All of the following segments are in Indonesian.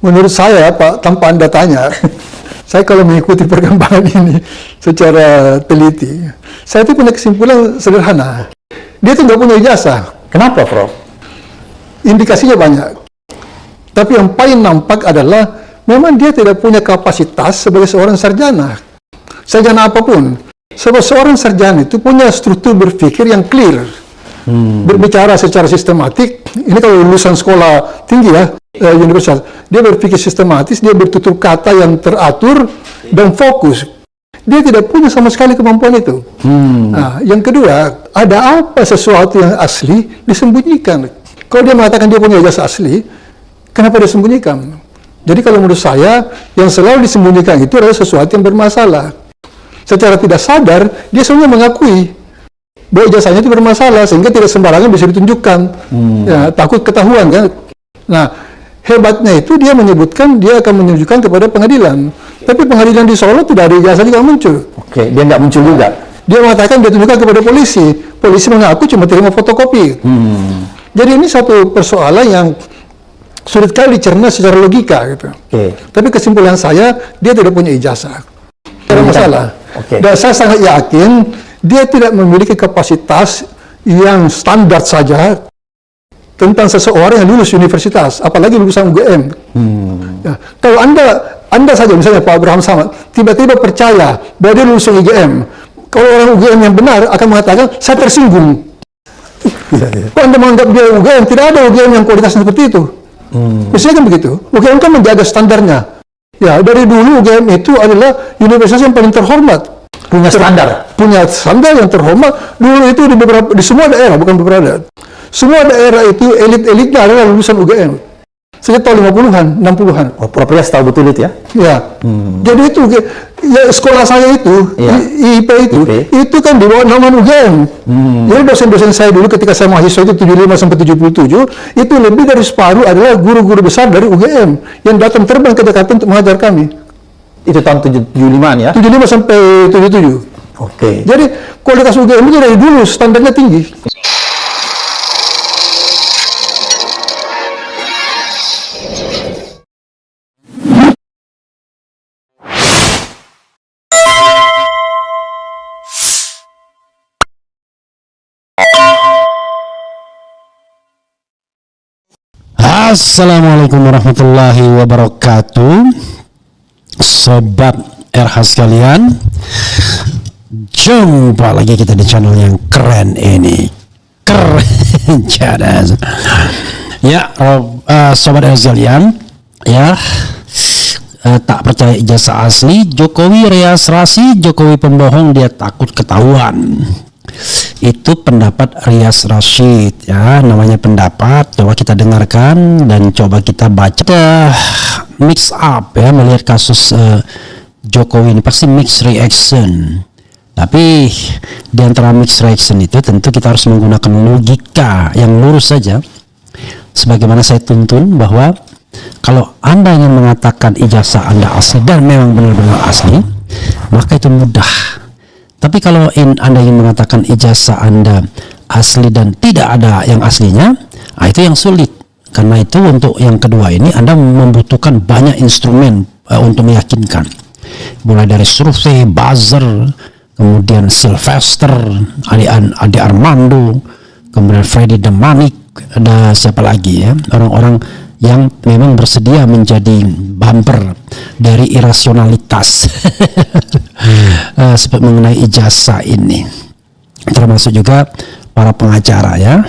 menurut saya Pak, tanpa Anda tanya, saya kalau mengikuti perkembangan ini secara teliti, saya itu punya kesimpulan sederhana. Dia itu nggak punya ijazah. Kenapa, Prof? Indikasinya banyak. Tapi yang paling nampak adalah memang dia tidak punya kapasitas sebagai seorang sarjana. Sarjana apapun. Sebab seorang sarjana itu punya struktur berpikir yang clear. Berbicara secara sistematik. Ini kalau lulusan sekolah tinggi ya, universal. Dia berpikir sistematis, dia bertutur kata yang teratur dan fokus. Dia tidak punya sama sekali kemampuan itu. Nah, yang kedua, ada apa sesuatu yang asli disembunyikan. Kalau dia mengatakan dia punya ijazah asli, kenapa dia sembunyikan? Jadi kalau menurut saya, yang selalu disembunyikan itu adalah sesuatu yang bermasalah. Secara tidak sadar, dia sebenarnya mengakui bahwa ijazahnya itu bermasalah, sehingga tidak sembarangan bisa ditunjukkan. Ya, takut ketahuan kan. Nah, hebatnya itu dia menyebutkan dia akan menunjukkan kepada pengadilan. Tapi pengadilan di Solo tidak ada ijazah juga muncul. Oke, dia nggak muncul juga. Dia mengatakan dia tunjukkan kepada polisi. Polisi mengaku cuma terima fotokopi. Jadi ini satu persoalan yang sulit kali dicerna secara logika gitu. Tapi kesimpulan saya, dia tidak punya ijazah. Tidak ada masalah. Dan saya sangat yakin dia tidak memiliki kapasitas yang standar saja tentang seseorang yang lulus universitas, apalagi lulusan UGM. Ya, kalau anda saja misalnya Pak Abraham Samad tiba-tiba percaya bahwa dia lulusan UGM, kalau orang UGM yang benar akan mengatakan saya tersinggung. Kok Anda menganggap dia UGM? Tidak ada UGM yang kualitasnya seperti itu. Biasanya kan begitu. UGM kan menjaga standarnya. Ya, dari dulu UGM itu adalah universitas yang paling terhormat. Punya standar yang terhormat. Dulu itu di semua daerah, bukan beberapa daerah. Semua daerah itu elit-elitnya adalah lulusan UGM. Sejak tahun 50-an, 60-an. Oh, Prof tahu betul itu ya? Ya. Jadi itu ya, sekolah saya itu, IIP itu kan di bawah naungan UGM. Jadi dosen-dosen saya dulu ketika saya mahasiswa itu 75 sampai 77, itu lebih dari separuh adalah guru-guru besar dari UGM yang datang terbang ke Jakarta untuk mengajar kami. Itu tahun 75-an ya? 75 sampai 77. Oke. Jadi kualitas UGM itu dari dulu standarnya tinggi. Assalamualaikum warahmatullahi wabarakatuh. Sobat RH sekalian, jumpa lagi kita di channel yang keren ini. Keren cadas. Ya, sobat RH sekalian, ya, tak percaya ijazah asli, Jokowi reasrasi, Jokowi pembohong, dia takut ketahuan. Itu pendapat Rias Rashid ya, namanya pendapat. Coba kita dengarkan dan coba kita baca. Mix up ya, melihat kasus Jokowi ini pasti mix reaction. Tapi di antara mix reaction itu tentu kita harus menggunakan logika yang lurus saja. Sebagaimana saya tuntun bahwa kalau Anda ingin mengatakan ijazah Anda asli dan memang benar-benar asli, maka itu mudah. Tapi kalau Anda ingin mengatakan ijazah Anda asli dan tidak ada yang aslinya, itu yang sulit. Karena itu untuk yang kedua ini Anda membutuhkan banyak instrumen untuk meyakinkan. Mulai dari survei, buzzer, kemudian Sylvester, Adi Armando, kemudian Freddy Demanik, ada siapa lagi ya, orang-orang yang memang bersedia menjadi bumper dari irasionalitas seperti mengenai ijazah ini, termasuk juga para pengacara ya.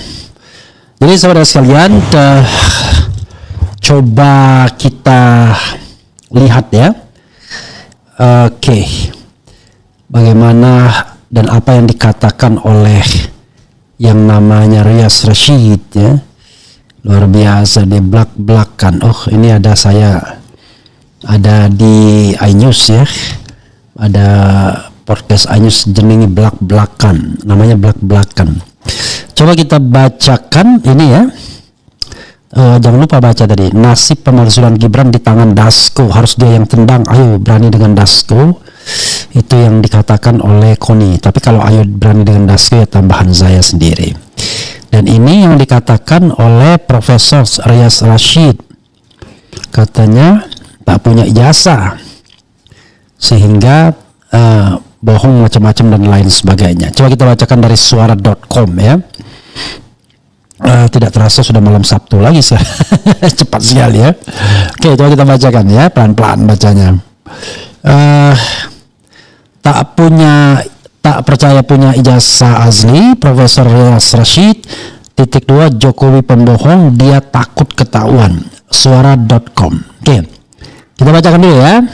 Jadi saudara sekalian, coba kita lihat ya, oke, bagaimana dan apa yang dikatakan oleh yang namanya Rias Rashid ya. Luar biasa, di belak-belakan. Oh, ini ada saya, ada di iNews ya, ada podcast iNews jenengi belak-belakan, namanya belak-belakan. Coba kita bacakan ini ya. Jangan lupa baca tadi, nasib pemalsuan Gibran di tangan Dasko, harus dia yang tendang. Ayo berani dengan Dasko, itu yang dikatakan oleh Koni. Tapi kalau ayo berani dengan Dasko ya tambahan saya sendiri. Dan ini yang dikatakan oleh Profesor Rias Rashid. katanya tak punya ijazah sehingga bohong macam-macam dan lain sebagainya. Coba kita bacakan dari suara.com ya. Tidak terasa sudah malam Sabtu lagi sih. Cepat sekali ya. Oke, coba kita bacakan ya, pelan-pelan bacanya. Tak percaya punya ijazah asli, Profesor Riaz Rashid. Titik 2, Jokowi pembohong, dia takut ketahuan. Suara.com. Oke, kita bacakan dulu ya.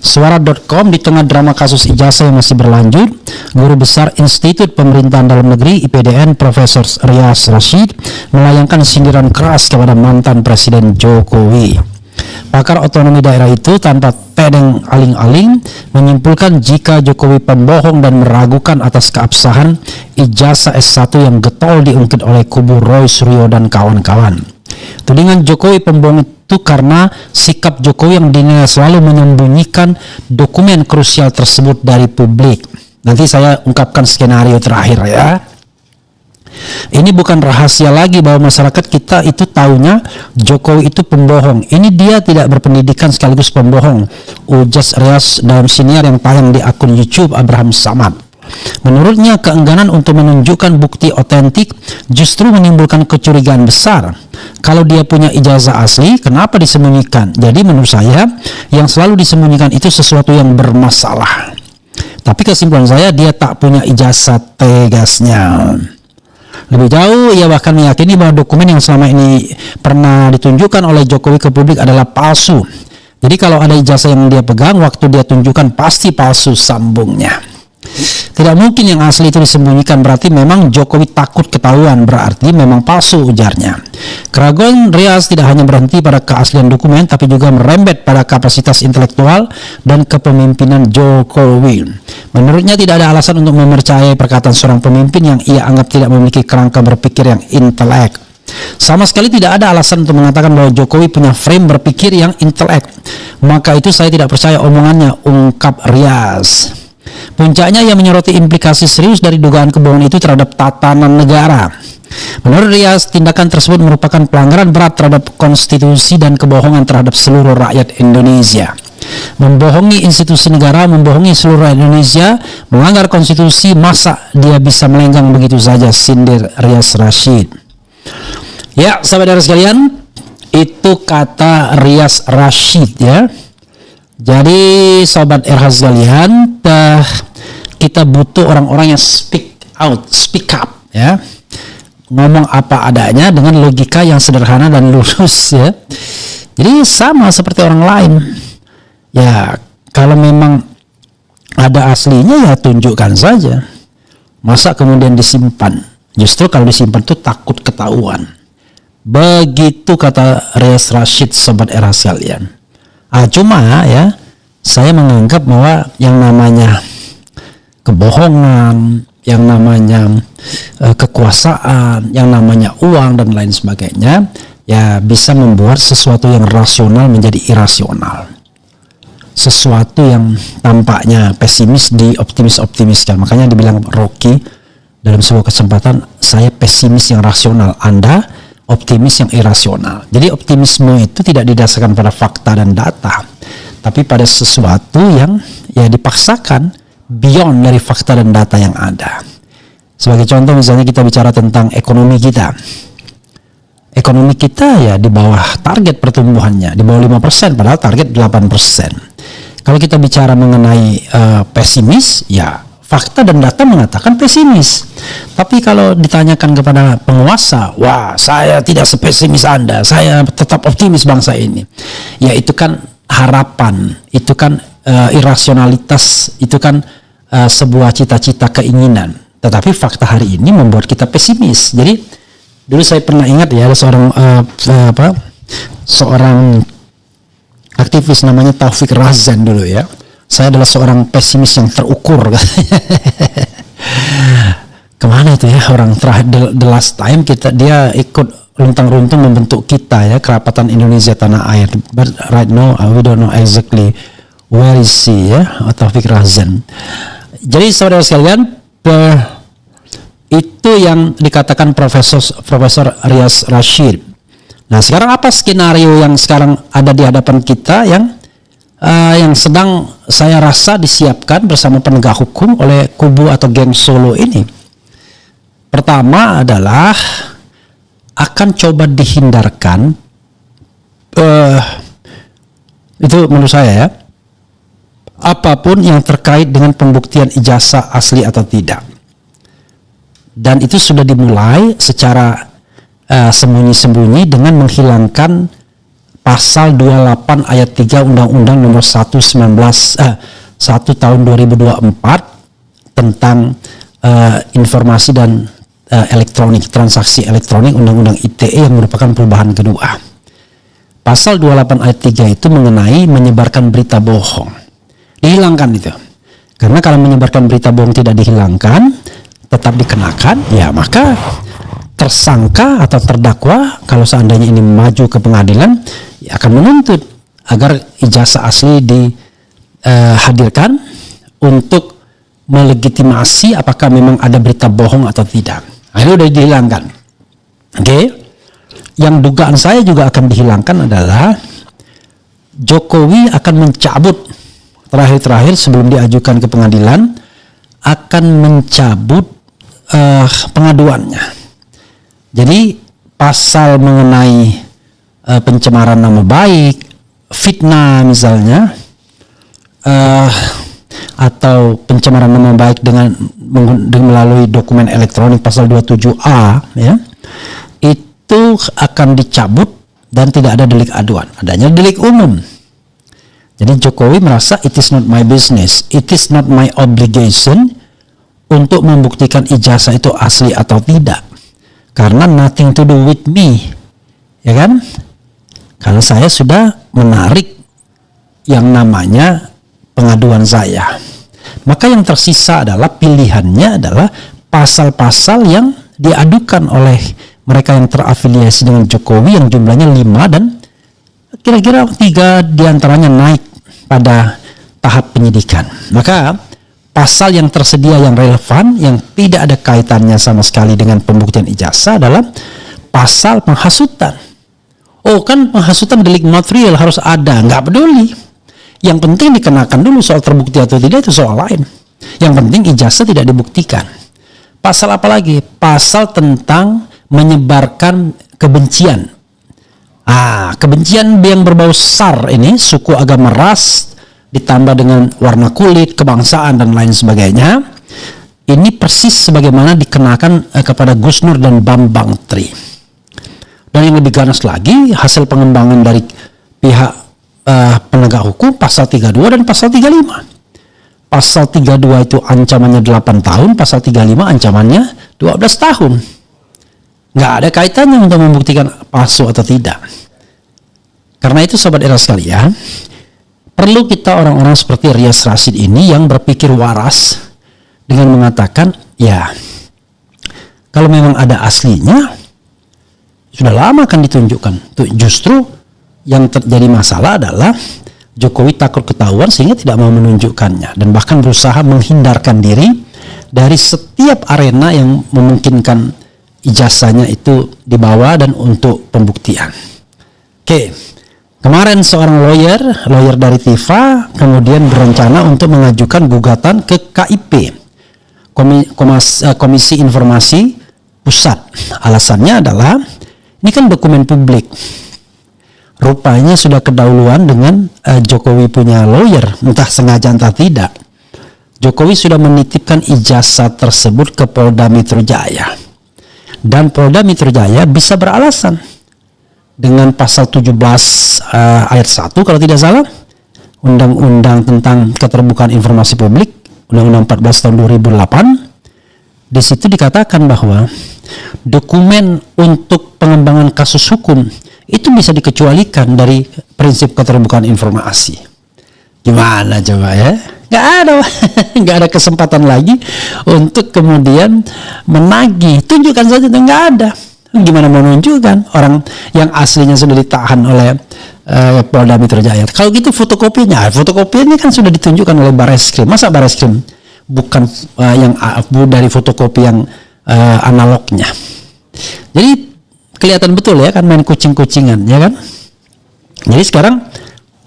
Suara.com, di tengah drama kasus ijazah yang masih berlanjut, Guru Besar Institut Pemerintahan Dalam Negeri IPDN Profesor Riaz Rashid melayangkan sindiran keras kepada mantan Presiden Jokowi. Pakar otonomi daerah itu tanpa tedeng aling-aling menyimpulkan jika Jokowi pembohong dan meragukan atas keabsahan ijazah S1 yang getol diungkit oleh kubu Roy Suryo dan kawan-kawan. Tudingan Jokowi pembohong itu karena sikap Jokowi yang dinilai selalu menyembunyikan dokumen krusial tersebut dari publik. Nanti saya ungkapkan skenario terakhir ya. Ini bukan rahasia lagi bahwa masyarakat kita itu taunya Jokowi itu pembohong. Ini dia tidak berpendidikan sekaligus pembohong, ujas Riaz dalam siniar yang tayang di akun YouTube Abraham Samad. Menurutnya keengganan untuk menunjukkan bukti otentik justru menimbulkan kecurigaan besar. Kalau dia punya ijazah asli, kenapa disembunyikan? Jadi menurut saya yang selalu disembunyikan itu sesuatu yang bermasalah. Tapi kesimpulan saya dia tak punya ijazah, tegasnya. Lebih jauh, ia bahkan meyakini bahwa dokumen yang selama ini pernah ditunjukkan oleh Jokowi ke publik adalah palsu. Jadi kalau ada ijazah yang dia pegang, waktu dia tunjukkan pasti palsu, sambungnya. Tidak mungkin yang asli itu disembunyikan, berarti memang Jokowi takut ketahuan, berarti memang palsu, ujarnya. Keraguan Riaz tidak hanya berhenti pada keaslian dokumen, tapi juga merembet pada kapasitas intelektual dan kepemimpinan Jokowi. Menurutnya tidak ada alasan untuk mempercayai perkataan seorang pemimpin yang ia anggap tidak memiliki kerangka berpikir yang intelek. Sama sekali tidak ada alasan untuk mengatakan bahwa Jokowi punya frame berpikir yang intelek. Maka itu saya tidak percaya omongannya, ungkap Riaz. Puncaknya ia menyoroti implikasi serius dari dugaan kebohongan itu terhadap tatanan negara. Menurut Riaz, tindakan tersebut merupakan pelanggaran berat terhadap konstitusi dan kebohongan terhadap seluruh rakyat Indonesia. Membohongi institusi negara, membohongi seluruh rakyat Indonesia, melanggar konstitusi, masa dia bisa melenggang begitu saja, sindir Riaz Rashid. Ya, sahabat sekalian, itu kata Riaz Rashid ya. Jadi sobat RH sekalian, kita butuh orang-orang yang speak out, speak up ya. Ngomong apa adanya dengan logika yang sederhana dan lurus ya. Jadi sama seperti orang lain. Ya, kalau memang ada aslinya ya tunjukkan saja. Masa kemudian disimpan? Justru kalau disimpan itu takut ketahuan. Begitu kata Riaz Rashid, sobat RH sekalian. Cuma ya, saya menganggap bahwa yang namanya kebohongan, yang namanya kekuasaan, yang namanya uang dan lain sebagainya, ya bisa membuat sesuatu yang rasional menjadi irasional. Sesuatu yang tampaknya pesimis dioptimis-optimiskan. Makanya dibilang Rocky dalam sebuah kesempatan, saya pesimis yang rasional, Anda optimis yang irasional. Jadi optimisme itu tidak didasarkan pada fakta dan data, tapi pada sesuatu yang ya dipaksakan beyond dari fakta dan data yang ada. Sebagai contoh misalnya kita bicara tentang ekonomi kita. Ekonomi kita ya di bawah target pertumbuhannya, di bawah 5%, padahal target 8%. Kalau kita bicara mengenai pesimis, ya fakta dan data mengatakan pesimis. Tapi kalau ditanyakan kepada penguasa, wah saya tidak sepesimis Anda, saya tetap optimis bangsa ini. Ya itu kan harapan, itu kan irasionalitas, itu kan sebuah cita-cita keinginan. Tetapi fakta hari ini membuat kita pesimis. Jadi dulu saya pernah ingat ya ada seorang aktivis namanya Taufik Razan dulu ya. Saya adalah seorang pesimis yang terukur. Kemana itu ya orang terakhir the last time dia ikut luntang-runtung membentuk kita ya, Kerapatan Indonesia Tanah Air. But right now we don't know exactly where is he ya, Taufik Razan. Jadi saudara sekalian, itu yang dikatakan Profesor Riaz Rashid. Nah, sekarang apa skenario yang sekarang ada di hadapan kita yang sedang saya rasa disiapkan bersama penegak hukum oleh kubu atau geng Solo ini? Pertama adalah akan coba dihindarkan, itu menurut saya ya, apapun yang terkait dengan pembuktian ijazah asli atau tidak. Dan itu sudah dimulai secara sembunyi-sembunyi dengan menghilangkan pasal 28 ayat 3 Undang-Undang nomor 1 tahun 2024 tentang informasi dan elektronik, transaksi elektronik, Undang-Undang ITE yang merupakan perubahan kedua. Pasal 28 ayat 3 itu mengenai menyebarkan berita bohong. Dihilangkan itu. Karena kalau menyebarkan berita bohong tidak dihilangkan, tetap dikenakan, ya maka tersangka atau terdakwa kalau seandainya ini maju ke pengadilan ya akan menuntut agar ijazah asli dihadirkan untuk melegitimasi apakah memang ada berita bohong atau tidak. Nah, itu sudah dihilangkan. Oke. Yang dugaan saya juga akan dihilangkan adalah Jokowi akan mencabut terakhir sebelum diajukan ke pengadilan akan mencabut pengaduannya. Jadi pasal mengenai pencemaran nama baik, fitnah misalnya, atau pencemaran nama baik dengan melalui dokumen elektronik pasal 27A, ya, itu akan dicabut dan tidak ada delik aduan, adanya delik umum. Jadi Jokowi merasa it is not my business, it is not my obligation untuk membuktikan ijazah itu asli atau tidak. Karena nothing to do with me, ya kan? Karena saya sudah menarik yang namanya pengaduan saya. Maka yang tersisa adalah pilihannya adalah pasal-pasal yang diadukan oleh mereka yang terafiliasi dengan Jokowi yang jumlahnya 5 dan kira-kira 3 diantaranya naik pada tahap penyidikan. Maka pasal yang tersedia yang relevan, yang tidak ada kaitannya sama sekali dengan pembuktian ijazah adalah pasal penghasutan. Oh kan penghasutan delik material harus ada, nggak peduli. Yang penting dikenakan dulu, soal terbukti atau tidak itu soal lain. Yang penting ijazah tidak dibuktikan. Pasal apa lagi? Pasal tentang menyebarkan kebencian. Kebencian yang berbau SAR ini, suku, agama, ras, ditambah dengan warna kulit, kebangsaan dan lain sebagainya. Ini persis sebagaimana dikenakan kepada Gus Nur dan Bambang Tri. Dan yang lebih ganas lagi, hasil pengembangan dari pihak penegak hukum pasal 32 dan pasal 35. Pasal 32 itu ancamannya 8 tahun, pasal 35 ancamannya 12 tahun. Nggak ada kaitannya untuk membuktikan palsu atau tidak. Karena itu sobat era sekalian, perlu kita orang-orang seperti Rias Rasyid ini yang berpikir waras dengan mengatakan, ya kalau memang ada aslinya, sudah lama akan ditunjukkan. Justru yang terjadi masalah adalah Jokowi takut ketahuan sehingga tidak mau menunjukkannya dan bahkan berusaha menghindarkan diri dari setiap arena yang memungkinkan ijazahnya itu dibawa dan untuk pembuktian. Oke. Kemarin seorang lawyer dari TIFA kemudian berencana untuk mengajukan gugatan ke KIP, Komisi Informasi Pusat. Alasannya adalah ini kan dokumen publik. Rupanya sudah kedahuluan dengan Jokowi punya lawyer, entah sengaja entah tidak. Jokowi sudah menitipkan ijazah tersebut ke Polda Metro Jaya. Dan Polda Metro Jaya bisa beralasan dengan pasal 17 ayat 1 kalau tidak salah Undang-Undang tentang Keterbukaan Informasi Publik, Undang-Undang 14 tahun 2008. Di situ dikatakan bahwa dokumen untuk pengembangan kasus hukum itu bisa dikecualikan dari prinsip keterbukaan informasi. Gimana coba ya? Nggak ada kesempatan lagi untuk kemudian menagih. Tunjukkan saja, nggak ada. Gimana mau menunjukkan orang yang aslinya sudah ditahan oleh Polda Metro Jaya? Kalau gitu fotokopinya kan sudah ditunjukkan oleh Bareskrim. Masa Bareskrim bukan yang dari fotokopi yang analognya? Jadi kelihatan betul ya kan main kucing-kucingan ya kan. Jadi sekarang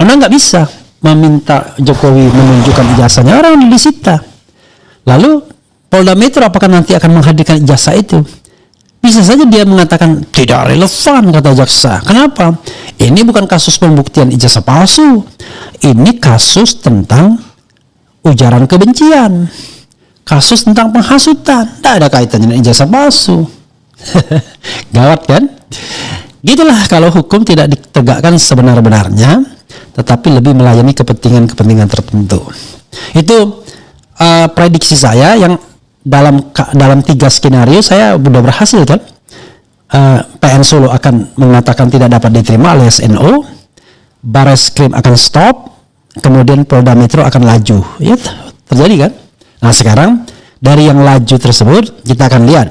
Anda nggak bisa meminta Jokowi menunjukkan ijazahnya, orang disita. Lalu Polda Metro apakah nanti akan menghadirkan ijazah itu? Bisa saja dia mengatakan tidak relevan, kata jaksa. Kenapa? Ini bukan kasus pembuktian ijazah palsu. Ini kasus tentang ujaran kebencian. Kasus tentang penghasutan. Tidak ada kaitannya dengan ijazah palsu. Gawat kan? Gitulah kalau hukum tidak ditegakkan sebenar-benarnya, tetapi lebih melayani kepentingan-kepentingan tertentu. Itu prediksi saya yang dalam 3 skenario saya sudah berhasil kan. PN Solo akan mengatakan tidak dapat diterima alias NO, Bareskrim akan stop, kemudian Polda Metro akan laju. Ya terjadi kan? Nah sekarang dari yang laju tersebut kita akan lihat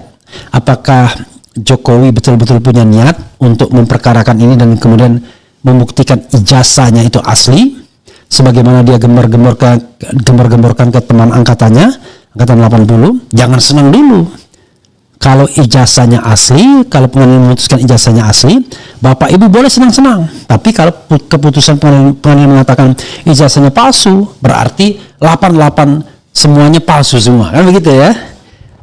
apakah Jokowi betul-betul punya niat untuk memperkarakan ini dan kemudian membuktikan ijazahnya itu asli, sebagaimana dia gembar-gemborkan ke teman angkatannya, angkatan 80. Jangan senang dulu. Kalau ijazahnya asli, kalau pengadilan memutuskan ijazahnya asli, Bapak Ibu boleh senang-senang. Tapi kalau keputusan pengadilan mengatakan ijazahnya palsu, berarti 88 semuanya palsu semua, kan begitu ya?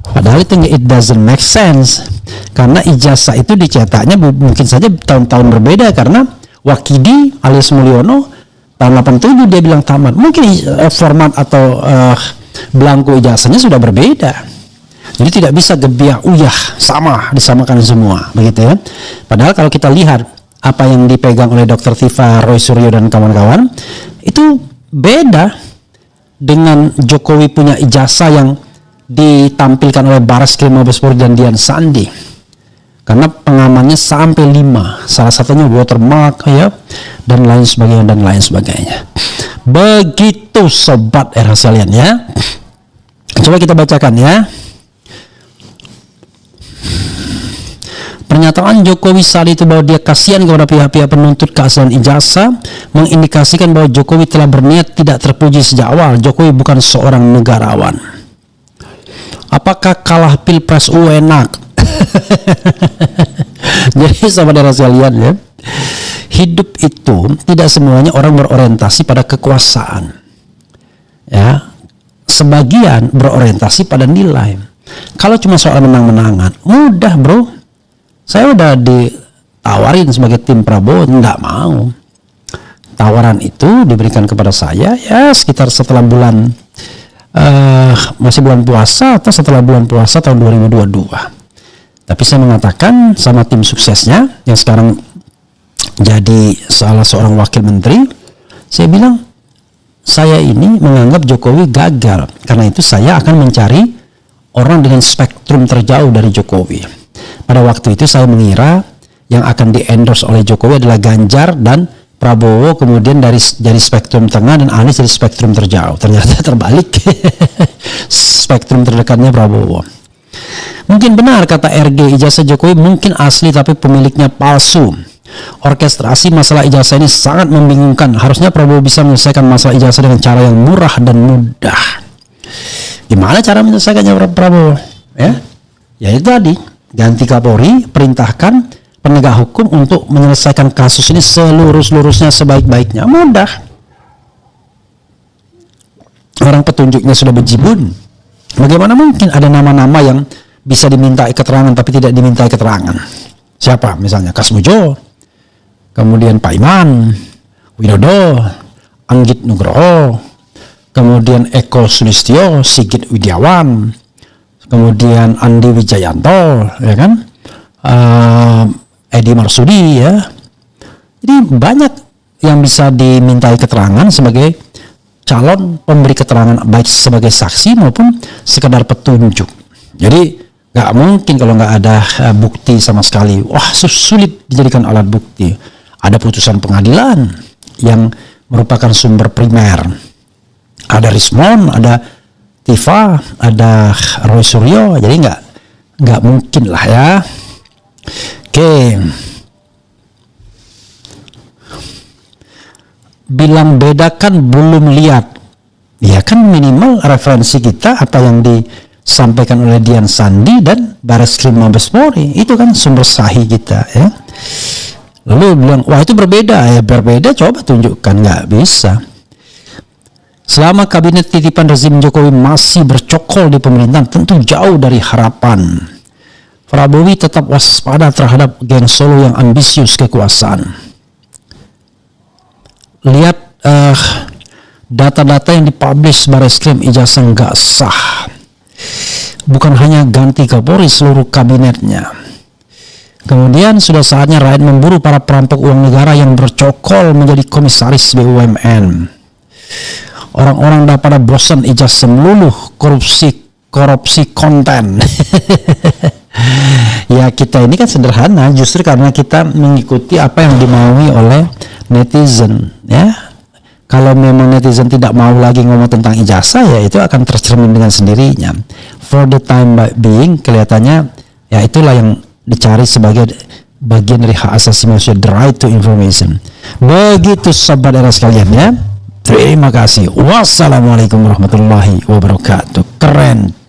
Padahal itu it doesn't make sense, karena ijazah itu dicetaknya mungkin saja tahun-tahun berbeda, karena Wakidi alias Mulyono tahun 87 dia bilang tamat, mungkin format atau belangko ijazahnya sudah berbeda. Jadi tidak bisa gebiak uyah sama disamakan semua, begitu ya. Padahal kalau kita lihat apa yang dipegang oleh Dr. Tifa, Roy Suryo dan kawan-kawan itu beda dengan Jokowi punya ijazah yang ditampilkan oleh Bareskrim Mabes Polri dan Dian Sandi, karena pengamannya sampai 5, salah satunya watermark ya, dan lain sebagainya. Begitu sobat era sekalian ya. Coba kita bacakan ya. Pernyataan Jokowi saat itu bahwa dia kasihan kepada pihak-pihak penuntut keaslian ijazah mengindikasikan bahwa Jokowi telah berniat tidak terpuji sejak awal. Jokowi bukan seorang negarawan. Apakah kalah pilpres enak? Jadi saudara sekalian ya, hidup itu tidak semuanya orang berorientasi pada kekuasaan. Ya, sebagian berorientasi pada nilai. Kalau cuma soal menang-menangan, mudah bro. Saya udah ditawarin sebagai tim Prabowo, enggak mau. Tawaran itu diberikan kepada saya ya sekitar setelah bulan masih bulan puasa atau setelah bulan puasa tahun 2022. Tapi saya mengatakan sama tim suksesnya yang sekarang jadi salah seorang wakil menteri, saya bilang saya ini menganggap Jokowi gagal, karena itu saya akan mencari orang dengan spektrum terjauh dari Jokowi. Pada waktu itu saya mengira yang akan di-endorse oleh Jokowi adalah Ganjar dan Prabowo, kemudian dari spektrum tengah, dan Anies dari spektrum terjauh. Ternyata terbalik. Spektrum terdekatnya Prabowo. Mungkin benar kata RG, ijazah Jokowi mungkin asli tapi pemiliknya palsu. Orkestrasi masalah ijazah ini sangat membingungkan. Harusnya Prabowo bisa menyelesaikan masalah ijazah dengan cara yang murah dan mudah. Gimana cara menyelesaikannya Prabowo? Ya itu tadi, ganti Kapolri, perintahkan penegak hukum untuk menyelesaikan kasus ini seluruh-seluruhnya sebaik-baiknya. Mudah. Orang petunjuknya sudah bejibun. Bagaimana mungkin ada nama-nama yang bisa dimintai keterangan tapi tidak dimintai keterangan? Siapa? Misalnya Kasmujo, kemudian Pak Iman, Widodo, Anggit Nugroho, kemudian Eko Sulistyo, Sigit Widiawan, kemudian Andi Wijayanto, ya kan? Edi Marsudi ya. Jadi banyak yang bisa dimintai keterangan sebagai calon pemberi keterangan, baik sebagai saksi maupun sekedar petunjuk. Jadi nggak mungkin kalau nggak ada bukti sama sekali. Wah, sulit dijadikan alat bukti. Ada putusan pengadilan yang merupakan sumber primer. Ada Rismon, ada Tifa, ada Roy Suryo. Jadi nggak mungkin lah ya. Oke. Bilang beda kan belum lihat. Ya kan minimal referensi kita apa yang disampaikan oleh Dian Sandi dan Bareskrim Mabes Polri. Itu kan sumber sahih kita ya. Lalu bilang, wah itu berbeda. Ya berbeda, coba tunjukkan. Nggak bisa. Selama kabinet titipan rezim Jokowi masih bercokol di pemerintahan, tentu jauh dari harapan. Prabowo tetap waspada terhadap geng Solo yang ambisius kekuasaan. Lihat data-data yang dipublish Bareskrim, ijazah nggak sah. Bukan hanya ganti Kapolri, seluruh kabinetnya. Kemudian sudah saatnya rakyat memburu para perampok uang negara yang bercokol menjadi komisaris BUMN. Orang-orang dah pada bosan ijazah meluluh korupsi konten. Ya kita ini kan sederhana, justru karena kita mengikuti apa yang dimaui oleh netizen ya. Kalau memang netizen tidak mau lagi ngomong tentang ijazah, ya itu akan tercermin dengan sendirinya. For the time being, kelihatannya ya itulah yang dicari sebagai bagian dari hak asasi manusia, the right to information. Begitu sobat era sekalian ya. Terima kasih. Wassalamualaikum warahmatullahi wabarakatuh. Keren.